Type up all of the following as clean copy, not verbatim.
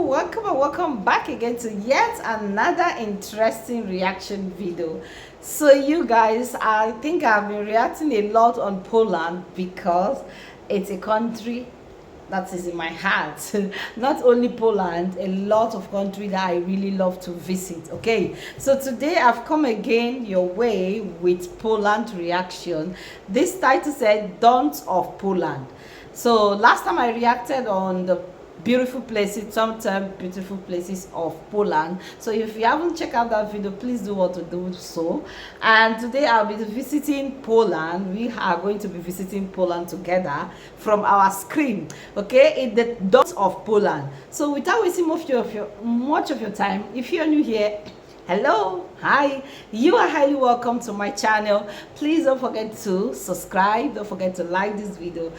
welcome and welcome back again to yet another interesting reaction video. So you guys, I think I've been reacting a lot on Poland because it's a country that is in my heart. Not only Poland, a lot of countries that I really love to visit. Okay, so today I've come again your way with Poland reaction. This title said Daughters of Poland. So last time I reacted on the beautiful places, sometimes beautiful places of Poland. So if you haven't checked out that video, please do what to do so. And today I'll be visiting Poland. We are going to be visiting Poland together from our screen, okay, in the Daughters of Poland. So without wasting much of your time, if you're new here, hello, hi, you are highly welcome to my channel. Please don't forget to subscribe, don't forget to like this video.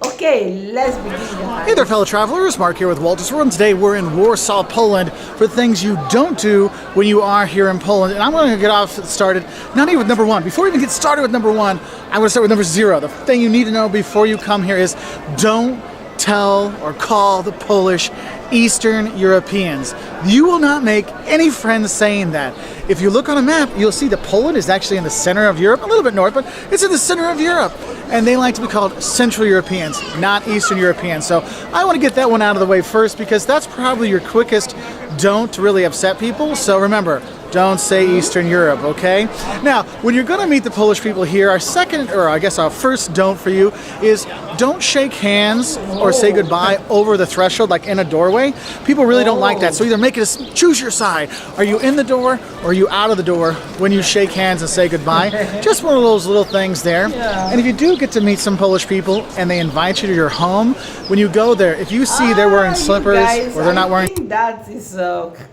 Okay, let's begin, guys. Hey there, fellow travelers. Mark here with Walter's World. Today we're in Warsaw, Poland, for things you don't do when you are here in Poland. And I'm going to get off started, not even with number one. Before we even get started with number one, I'm going to start with number 0. The thing you need to know before you come here is don't tell or call the Polish Eastern Europeans. You will not make any friends saying that. If you look on a map, you'll see that Poland is actually in the center of Europe, a little bit north, but it's in the center of Europe. And they like to be called Central Europeans, not Eastern Europeans. So I want to get that one out of the way first because that's probably your quickest don't to really upset people. So remember, don't say Eastern Europe, okay? Now, when you're gonna meet the Polish people here, our second, or I guess our first don't for you is don't shake hands or say goodbye over the threshold, like in a doorway. People really don't like that. So either make it choose your side. Are you in the door or are you out of the door when you shake hands and say goodbye? Just one of those little things there. Yeah. And if you do get to meet some Polish people and they invite you to your home, when you go there, if you see they're wearing slippers guys, or they're not wearing... I think that is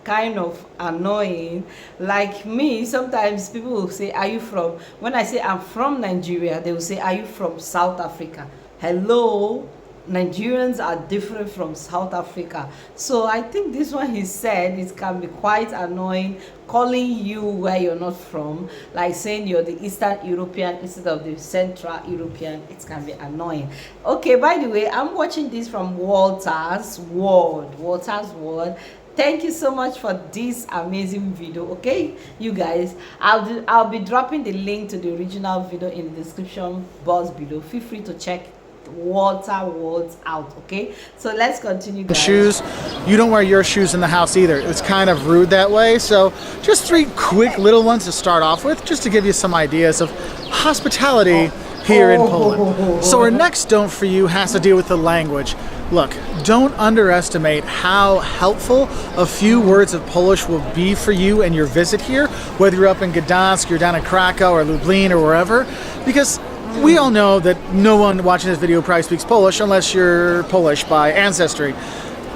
kind of annoying. Like me, sometimes people will say, are you from, when I say I'm from Nigeria, they will say, are you from South Africa? Hello, Nigerians are different from South Africa. So I think this one he said, it can be quite annoying, calling you where you're not from, like saying you're the Eastern European instead of the Central European. It can be annoying. Okay, by the way, I'm watching this from Walter's World. Thank you so much for this amazing video. Okay, you guys, I'll be dropping the link to the original video in the description box below. Feel free to check Walter World out. Okay, so let's continue, guys. Shoes, you don't wear your shoes in the house either. It's kind of rude that way. So just 3 quick little ones to start off with, just to give you some ideas of hospitality here in Poland. So our next don't for you has to deal with the language. Look, don't underestimate how helpful a few words of Polish will be for you and your visit here, whether you're up in Gdansk, you're down in Krakow or Lublin or wherever, because we all know that no one watching this video probably speaks Polish unless you're Polish by ancestry.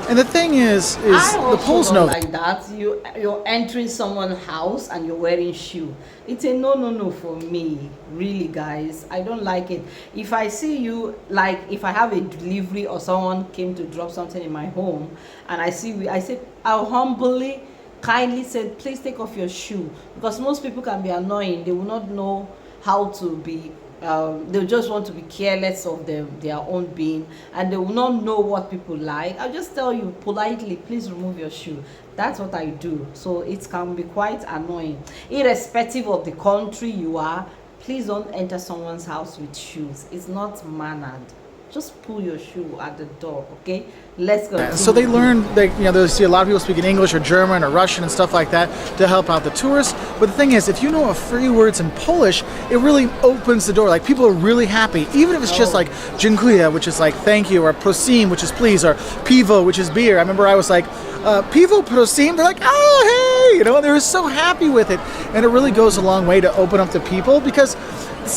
And the thing is the Poles know like that. You're entering someone's house and you're wearing shoe. It's a no for me, really, guys. I don't like it. If I see you, like if I have a delivery or someone came to drop something in my home and I say I'll humbly, kindly say, please take off your shoe, because most people can be annoying. They will not know how to be. They just want to be careless of their own being, and they will not know what people like. I'll just tell you politely, please remove your shoe. That's what I do. So it can be quite annoying. Irrespective of the country you are, please don't enter someone's house with shoes. It's not mannered. Just pull your shoe at the door, okay? Let's go. So they learn, they see a lot of people speaking English or German or Russian and stuff like that to help out the tourists. But the thing is, if you know a few words in Polish, it really opens the door. Like, people are really happy, even if it's just like dziękuję, which is like thank you, or prosim, which is please, or piwo, which is beer. I remember I was like, piwo prosim. They're like, oh, hey, they were so happy with it. And it really goes a long way to open up to people, because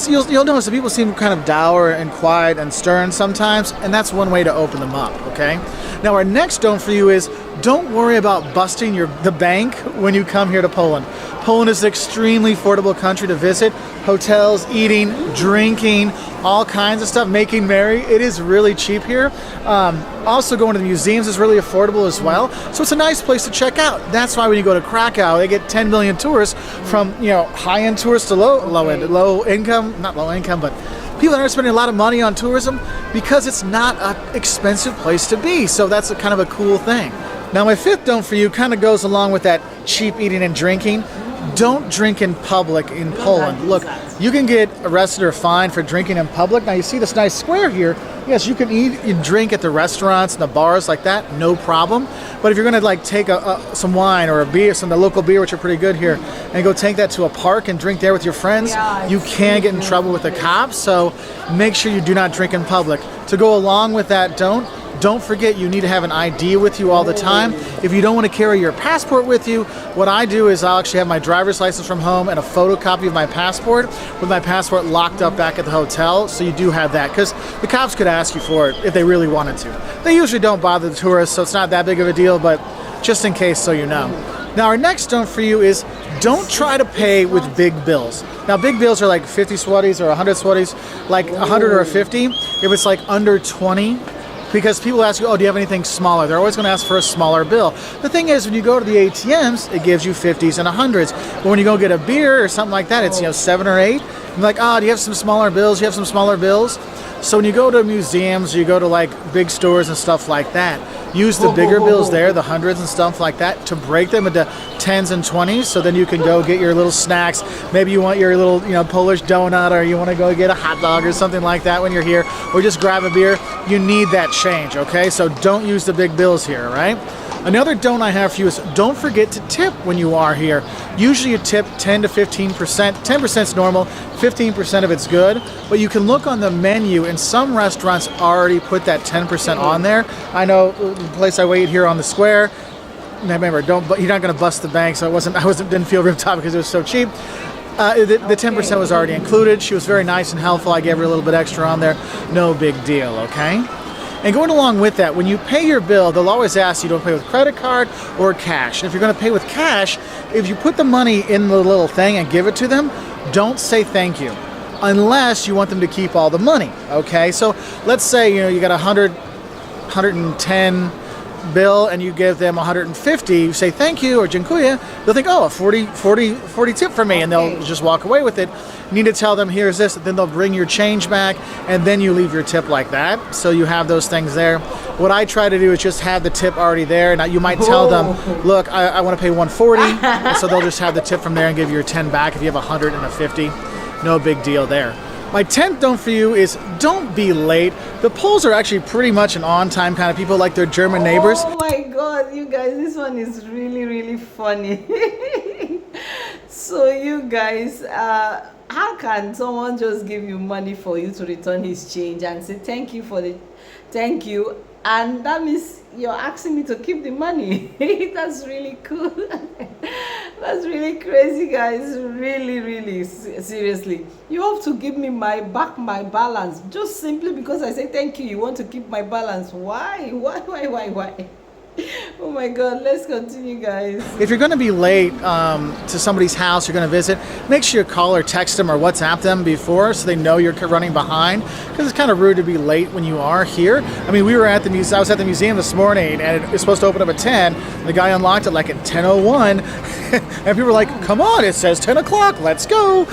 you'll notice that people seem kind of dour and quiet and stern sometimes, and that's one way to open them up, okay? Now our next don't for you is don't worry about busting the bank when you come here to Poland. Poland is an extremely affordable country to visit. Hotels, eating, drinking, all kinds of stuff, making merry. It is really cheap here. Also going to the museums is really affordable as well. So it's a nice place to check out. That's why when you go to Krakow, they get 10 million tourists from, high-end tourists to low income, not low income, but people that are spending a lot of money on tourism, because it's not an expensive place to be. So that's kind of a cool thing. Now my fifth don't for you kind of goes along with that cheap eating and drinking. Don't drink in public in Poland. Look, you can get arrested or fined for drinking in public. Now you see this nice square here. Yes, you can eat and drink at the restaurants and the bars like that, no problem. But if you're gonna like take some wine or a beer, some of the local beer, which are pretty good here, and go take that to a park and drink there with your friends, you can get in trouble with the cops. So make sure you do not drink in public. To go along with that, don't forget you need to have an ID with you all the time. If you don't want to carry your passport with you, what I do is I'll actually have my driver's license from home and a photocopy of my passport with my passport locked up back at the hotel, so you do have that, because the cops could ask you for it if they really wanted to. They usually don't bother the tourists, so it's not that big of a deal, but just in case so you know. Now our next don't for you is don't try to pay with big bills. Now big bills are like 50 zlotys or 100 zlotys, like 100 or 50. If it's like under 20, because people ask you, oh, do you have anything smaller? They're always going to ask for a smaller bill. The thing is, when you go to the ATMs, it gives you 50s and 100s. But when you go get a beer or something like that, it's 7 or 8. I'm like, oh, do you have some smaller bills? You have some smaller bills? So when you go to museums, you go to like big stores and stuff like that, use the bigger bills there, the hundreds and stuff like that, to break them into 10s and 20s, so then you can go get your little snacks. Maybe you want your little Polish donut, or you want to go get a hot dog or something like that when you're here, or just grab a beer. You need that change, okay? So don't use the big bills here, right? Another don't I have for you is don't forget to tip when you are here. Usually you tip 10 to 15%. 10% is normal, 15% of it's good, but you can look on the menu, and some restaurants already put that 10% on there. I know the place I wait here on the square, remember, you're not going to bust the bank, so didn't feel ripped off because it was so cheap. The 10% was already included. She was very nice and helpful. I gave her a little bit extra on there. No big deal, okay? And going along with that, when you pay your bill, they'll always ask you to pay with credit card or cash. And if you're going to pay with cash, if you put the money in the little thing and give it to them, don't say thank you, unless you want them to keep all the money, okay? So let's say, you got 110 bill and you give them 150, you say thank you or dziękuję, they'll think, oh, a 40 tip for me, and they'll just walk away with it. You need to tell them, here's this, then they'll bring your change back, and then you leave your tip like that. So you have those things there. What I try to do is just have the tip already there. Now you might tell them, look, I want to pay 140, and so they'll just have the tip from there and give you your 10 back if you have 100 and a 50. No big deal there. My 10th don't for you is don't be late. The Poles are actually pretty much an on-time kind of people, like their German neighbors. Oh my God, you guys, this one is really, really funny. So you guys, how can someone just give you money for you to return his change and say thank you, and that means you're asking me to keep the money? That's really cool. That's really crazy, guys. Really, really, seriously, you have to give me my balance just simply because I say thank you. You want to keep my balance? Why? Oh my God, let's continue, guys. If you're going to be late to somebody's house you're going to visit, make sure you call or text them or WhatsApp them before, so they know you're running behind, because it's kind of rude to be late when you are here. I mean, I was at the museum this morning, and it's supposed to open up at 10. The guy unlocked it like at 10:01, and people were like, come on, it says 10 o'clock, let's go.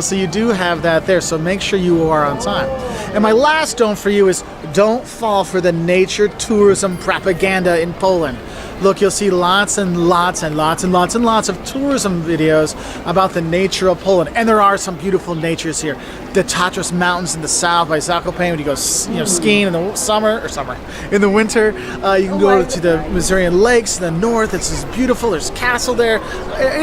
So you do have that there, so make sure you are on time. And my last don't for you is don't fall for the nature tourism propaganda in Poland. Look, you'll see lots and lots of tourism videos about the nature of Poland, and there are some beautiful natures here. The Tatras Mountains in the south by Zakopane, when you go skiing in the in the winter. You can go to the Missourian lakes in the north. It's just beautiful. There's a castle there.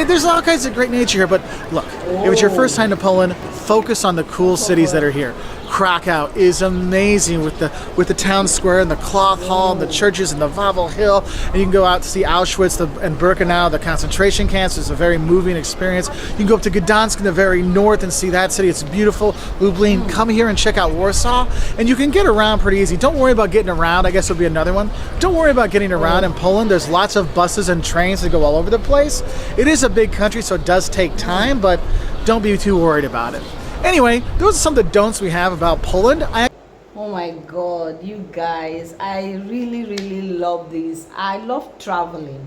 There's all kinds of great nature here. But look, if it's your first time to Poland, focus on the cool cities that are here. Krakow is amazing with the town square and the cloth hall and the churches and the Wawel Hill, and you can go out to see Auschwitz and Birkenau, the concentration camps. It's a very moving experience. You can go up to Gdansk in the very north and see that city. It's beautiful. Lublin. Come here and check out Warsaw, and you can get around pretty easy. Don't worry about getting around. I guess would be another one. Don't worry about getting around in Poland. There's lots of buses and trains that go all over the place. It is a big country, so it does take time, but don't be too worried about it. Anyway, those are some of the don'ts we have about Poland. Oh my God, you guys, I really, really love this. I love traveling.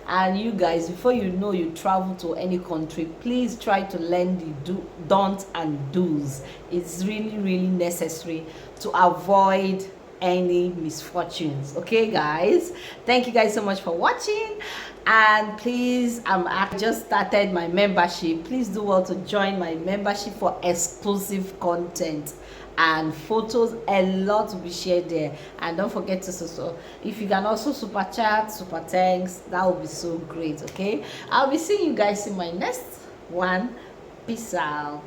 And you guys, before you travel to any country, please try to learn the don'ts and do's. It's really, really necessary to avoid any misfortunes. Okay guys, thank you guys so much for watching, and please, I just started my membership. Please do well to join my membership for exclusive content and photos. A lot will be shared there, and don't forget to if you can also super chat, super thanks, that would be so great. Okay, I'll be seeing you guys in my next one. Peace out.